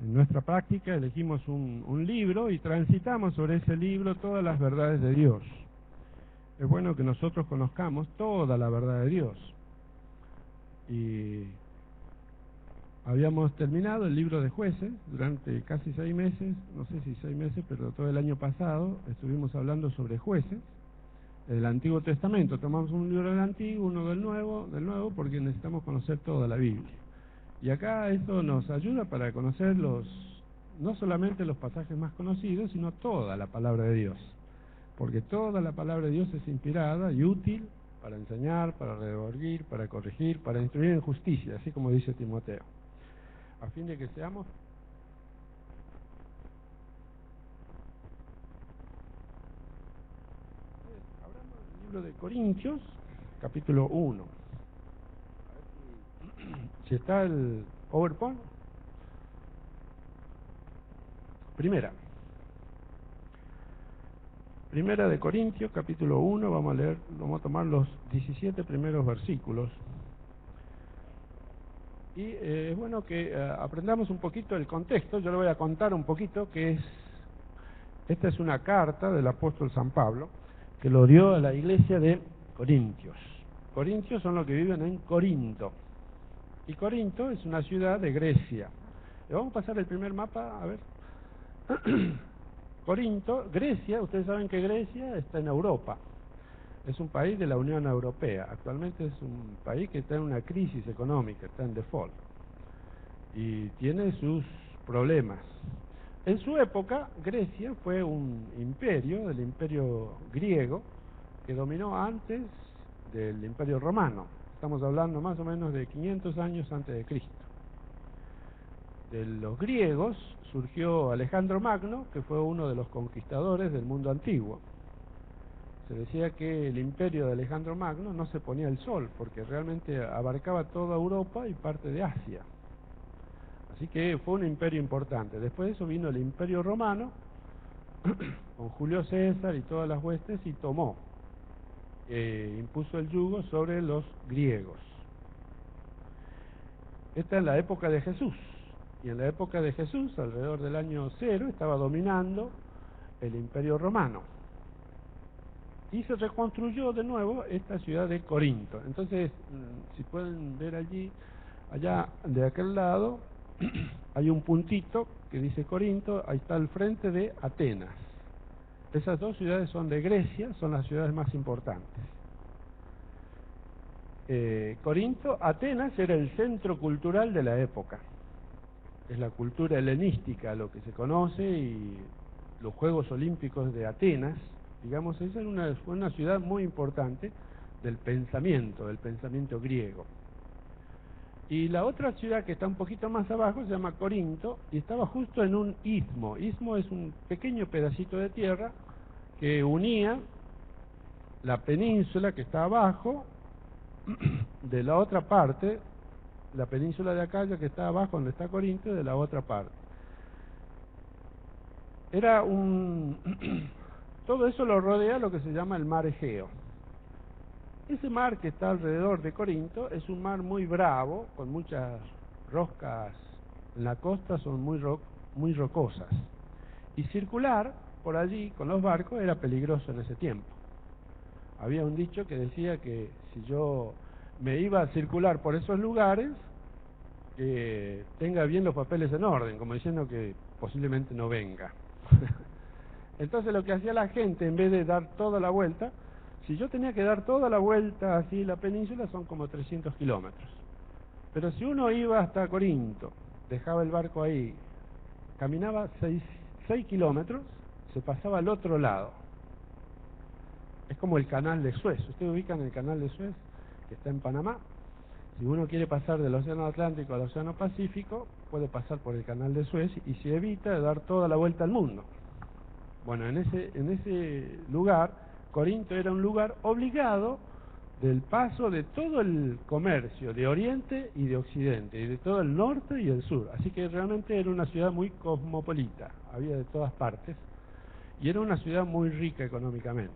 En nuestra práctica elegimos un libro y transitamos sobre ese libro todas las verdades de Dios. Es bueno que nosotros conozcamos toda la verdad de Dios. Y habíamos terminado el libro de Jueces durante casi 6 meses, no sé si 6 meses, pero todo el año pasado estuvimos hablando sobre jueces del Antiguo Testamento. Tomamos un libro del Antiguo, uno del Nuevo, porque necesitamos conocer toda la Biblia. Y acá esto nos ayuda para conocer no solamente los pasajes más conocidos, sino toda la palabra de Dios. Porque toda la palabra de Dios es inspirada y útil para enseñar, para redarguir, para corregir, para instruir en justicia, así como dice Timoteo, a fin de que seamos hablamos del libro de Corintios, capítulo 1. A ver si está el PowerPoint. Primera de Corintios, capítulo 1, vamos a tomar los 17 primeros versículos. Y es bueno que aprendamos un poquito el contexto. Yo le voy a contar un poquito esta es una carta del apóstol San Pablo, que lo dio a la iglesia de Corintios. Corintios son los que viven en Corinto. Y Corinto es una ciudad de Grecia. Le vamos a pasar el primer mapa, a ver. Corinto, Grecia, ustedes saben que Grecia está en Europa. Es un país de la Unión Europea. Actualmente es un país que está en una crisis económica, está en default. Y tiene sus problemas. En su época, Grecia fue un imperio, el imperio griego, que dominó antes del imperio romano. Estamos hablando más o menos de 500 años antes de Cristo. De los griegos surgió Alejandro Magno, que fue uno de los conquistadores del mundo antiguo. Se decía que el imperio de Alejandro Magno no se ponía el sol, porque realmente abarcaba toda Europa y parte de Asia. Así que fue un imperio importante. Después de eso vino el imperio romano, con Julio César y todas las huestes, y impuso el yugo sobre los griegos. Esta es la época de Jesús. Y en la época de Jesús, alrededor del año 0, estaba dominando el imperio romano. Y se reconstruyó de nuevo esta ciudad de Corinto. Entonces, si pueden ver allá de aquel lado, hay un puntito que dice Corinto, ahí está al frente de Atenas. Esas dos ciudades son de Grecia, son las ciudades más importantes. Corinto, Atenas era el centro cultural de la época. Es la cultura helenística lo que se conoce, y los Juegos Olímpicos de Atenas, digamos, esa fue una ciudad muy importante del pensamiento griego. Y la otra ciudad que está un poquito más abajo se llama Corinto, y estaba justo en un istmo. Istmo es un pequeño pedacito de tierra que unía la península que está abajo de la otra parte, la península de Acaya que está abajo donde está Corinto, de la otra parte. Todo eso lo rodea lo que se llama el mar Egeo. Ese mar que está alrededor de Corinto es un mar muy bravo, con muchas rocas en la costa, son muy rocosas. Y circular por allí con los barcos era peligroso en ese tiempo. Había un dicho que decía que si yo me iba a circular por esos lugares, que tenga bien los papeles en orden, como diciendo que posiblemente no venga. Entonces lo que hacía la gente, en vez de dar toda la vuelta, si yo tenía que dar toda la vuelta así la península, son como 300 kilómetros. Pero si uno iba hasta Corinto, dejaba el barco ahí, caminaba 6 kilómetros, se pasaba al otro lado. Es como el canal de Suez. Ustedes ubican el canal de Suez, que está en Panamá. Si uno quiere pasar del océano Atlántico al océano Pacífico, puede pasar por el canal de Suez y se evita de dar toda la vuelta al mundo. Bueno, en ese lugar, Corinto era un lugar obligado del paso de todo el comercio de Oriente y de Occidente, y de todo el norte y el sur. Así que realmente era una ciudad muy cosmopolita, había de todas partes, y era una ciudad muy rica económicamente.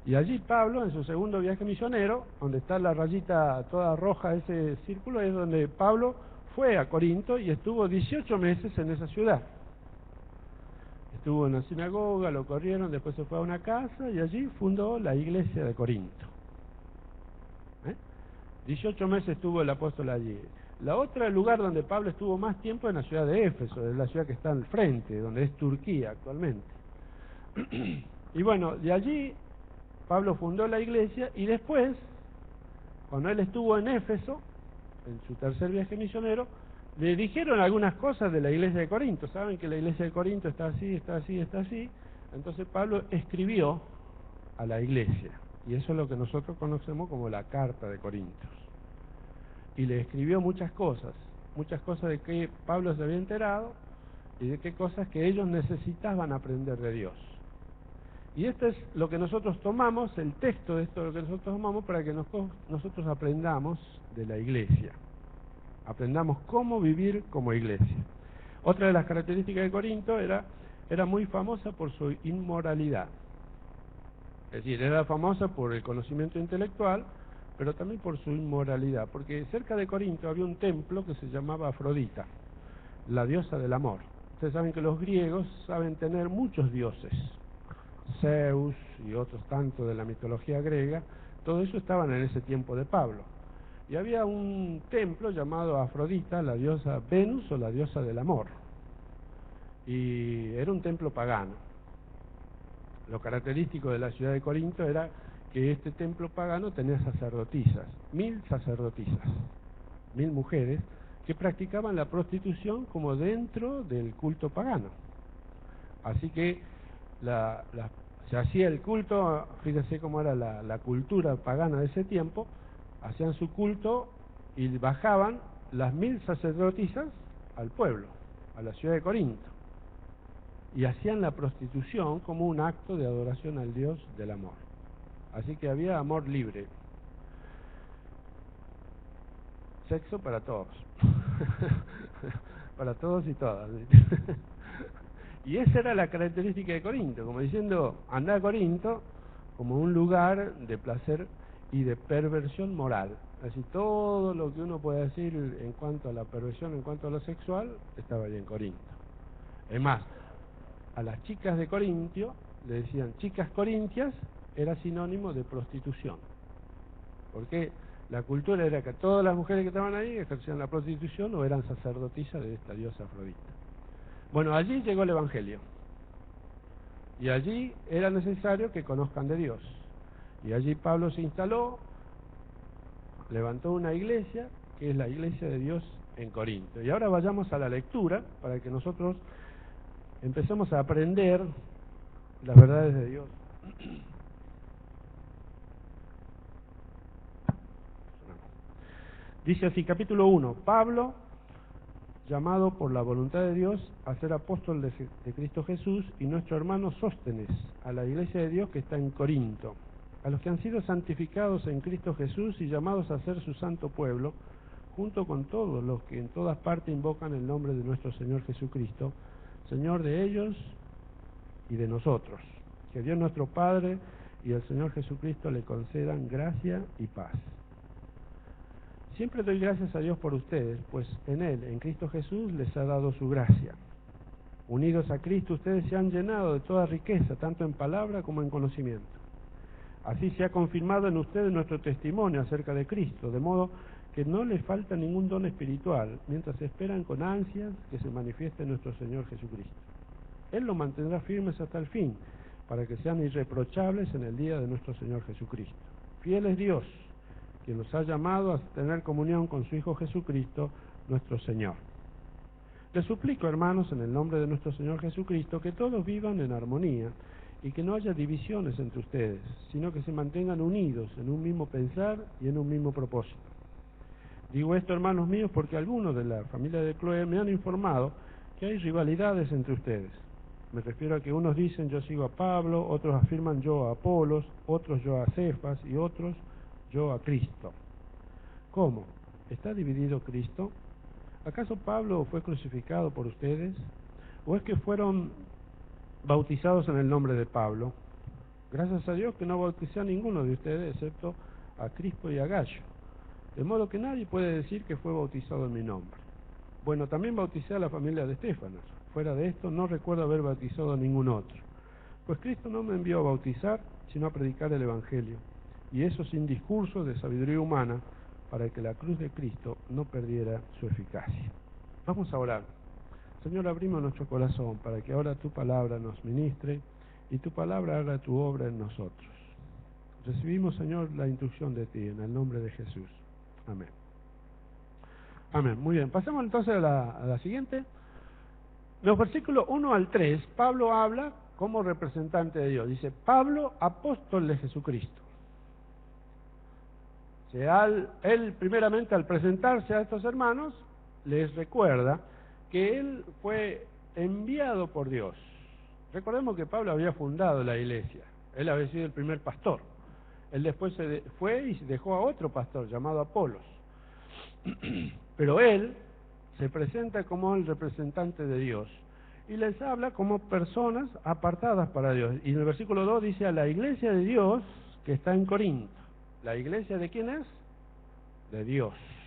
Y allí Pablo, en su segundo viaje misionero, donde está la rayita toda roja, ese círculo, es donde Pablo fue a Corinto y estuvo 18 meses en esa ciudad. Estuvo en una sinagoga, lo corrieron, después se fue a una casa y allí fundó la iglesia de Corinto. 18 meses estuvo el apóstol allí. La otra lugar donde Pablo estuvo más tiempo es en la ciudad de Éfeso, es la ciudad que está al frente, donde es Turquía actualmente. Y bueno, de allí Pablo fundó la iglesia y después, cuando él estuvo en Éfeso, en su tercer viaje misionero, le dijeron algunas cosas de la iglesia de Corinto. Saben que la iglesia de Corinto está así, está así, está así. Entonces Pablo escribió a la iglesia, y eso es lo que nosotros conocemos como la carta de Corintios. Y le escribió muchas cosas de que Pablo se había enterado y de qué cosas que ellos necesitaban aprender de Dios. Y esto es lo que nosotros tomamos, el texto de esto es lo que nosotros tomamos para que nosotros aprendamos de la iglesia. Aprendamos cómo vivir como iglesia. Otra de las características de Corinto era muy famosa por su inmoralidad. Es decir, era famosa por el conocimiento intelectual, pero también por su inmoralidad, porque cerca de Corinto había un templo que se llamaba Afrodita, la diosa del amor. Ustedes saben que los griegos saben tener muchos dioses, Zeus y otros tantos de la mitología griega, todo eso estaban en ese tiempo de Pablo. Y había un templo llamado Afrodita, la diosa Venus o la diosa del amor. Y era un templo pagano. Lo característico de la ciudad de Corinto era que este templo pagano tenía sacerdotisas, 1000 sacerdotisas, 1000 mujeres que practicaban la prostitución como dentro del culto pagano. Así que se hacía el culto, fíjense cómo era la cultura pagana de ese tiempo, hacían su culto y bajaban las 1000 sacerdotisas al pueblo, a la ciudad de Corinto, y hacían la prostitución como un acto de adoración al Dios del amor. Así que había amor libre. Sexo para todos. Para todos y todas. Y esa era la característica de Corinto, como diciendo, anda a Corinto como un lugar de placer y de perversión moral. Así todo lo que uno puede decir en cuanto a la perversión, en cuanto a lo sexual, estaba allí en Corinto. Es más, a las chicas de Corintio le decían chicas corintias, era sinónimo de prostitución. Porque la cultura era que todas las mujeres que estaban ahí ejercían la prostitución o eran sacerdotisas de esta diosa Afrodita. Bueno, allí llegó el Evangelio. Y allí era necesario que conozcan de Dios. Y allí Pablo se instaló, levantó una iglesia, que es la iglesia de Dios en Corinto. Y ahora vayamos a la lectura, para que nosotros empecemos a aprender las verdades de Dios. Dice así, capítulo 1, Pablo, llamado por la voluntad de Dios a ser apóstol de Cristo Jesús, y nuestro hermano Sóstenes, a la iglesia de Dios que está en Corinto, a los que han sido santificados en Cristo Jesús y llamados a ser su santo pueblo, junto con todos los que en todas partes invocan el nombre de nuestro Señor Jesucristo, Señor de ellos y de nosotros. Que Dios nuestro Padre y el Señor Jesucristo le concedan gracia y paz. Siempre doy gracias a Dios por ustedes, pues en Él, en Cristo Jesús, les ha dado su gracia. Unidos a Cristo, ustedes se han llenado de toda riqueza, tanto en palabra como en conocimiento. Así se ha confirmado en ustedes nuestro testimonio acerca de Cristo, de modo que no les falta ningún don espiritual, mientras esperan con ansias que se manifieste nuestro Señor Jesucristo. Él los mantendrá firmes hasta el fin, para que sean irreprochables en el día de nuestro Señor Jesucristo. Fiel es Dios, quien nos ha llamado a tener comunión con su Hijo Jesucristo, nuestro Señor. Les suplico, hermanos, en el nombre de nuestro Señor Jesucristo, que todos vivan en armonía y que no haya divisiones entre ustedes, sino que se mantengan unidos en un mismo pensar y en un mismo propósito. Digo esto, hermanos míos, porque algunos de la familia de Cloé me han informado que hay rivalidades entre ustedes. Me refiero a que unos dicen yo sigo a Pablo, otros afirman yo a Apolos, otros yo a Cefas y otros yo a Cristo. ¿Cómo? ¿Está dividido Cristo? ¿Acaso Pablo fue crucificado por ustedes? ¿O es que fueron bautizados en el nombre de Pablo? Gracias a Dios que no bauticé a ninguno de ustedes, excepto a Crispo y a Gallo. De modo que nadie puede decir que fue bautizado en mi nombre. Bueno, también bauticé a la familia de Estéfanas. Fuera de esto, no recuerdo haber bautizado a ningún otro. Pues Cristo no me envió a bautizar, sino a predicar el Evangelio, y eso sin discurso de sabiduría humana, para que la cruz de Cristo no perdiera su eficacia. Vamos a orar. Señor, abrimos nuestro corazón para que ahora tu palabra nos ministre y tu palabra haga tu obra en nosotros. Recibimos, Señor, la instrucción de ti, en el nombre de Jesús. Amén. Amén. Muy bien. Pasemos entonces a la siguiente. Los versículos 1 al 3, Pablo habla como representante de Dios. Dice, Pablo, apóstol de Jesucristo. O sea, él primeramente al presentarse a estos hermanos, les recuerda que él fue enviado por Dios. Recordemos que Pablo había fundado la iglesia. Él había sido el primer pastor. Él después fue y dejó a otro pastor llamado Apolos. Pero él se presenta como el representante de Dios y les habla como personas apartadas para Dios. Y en el versículo 2 dice a la iglesia de Dios que está en Corinto. ¿La iglesia de quién es? De Dios.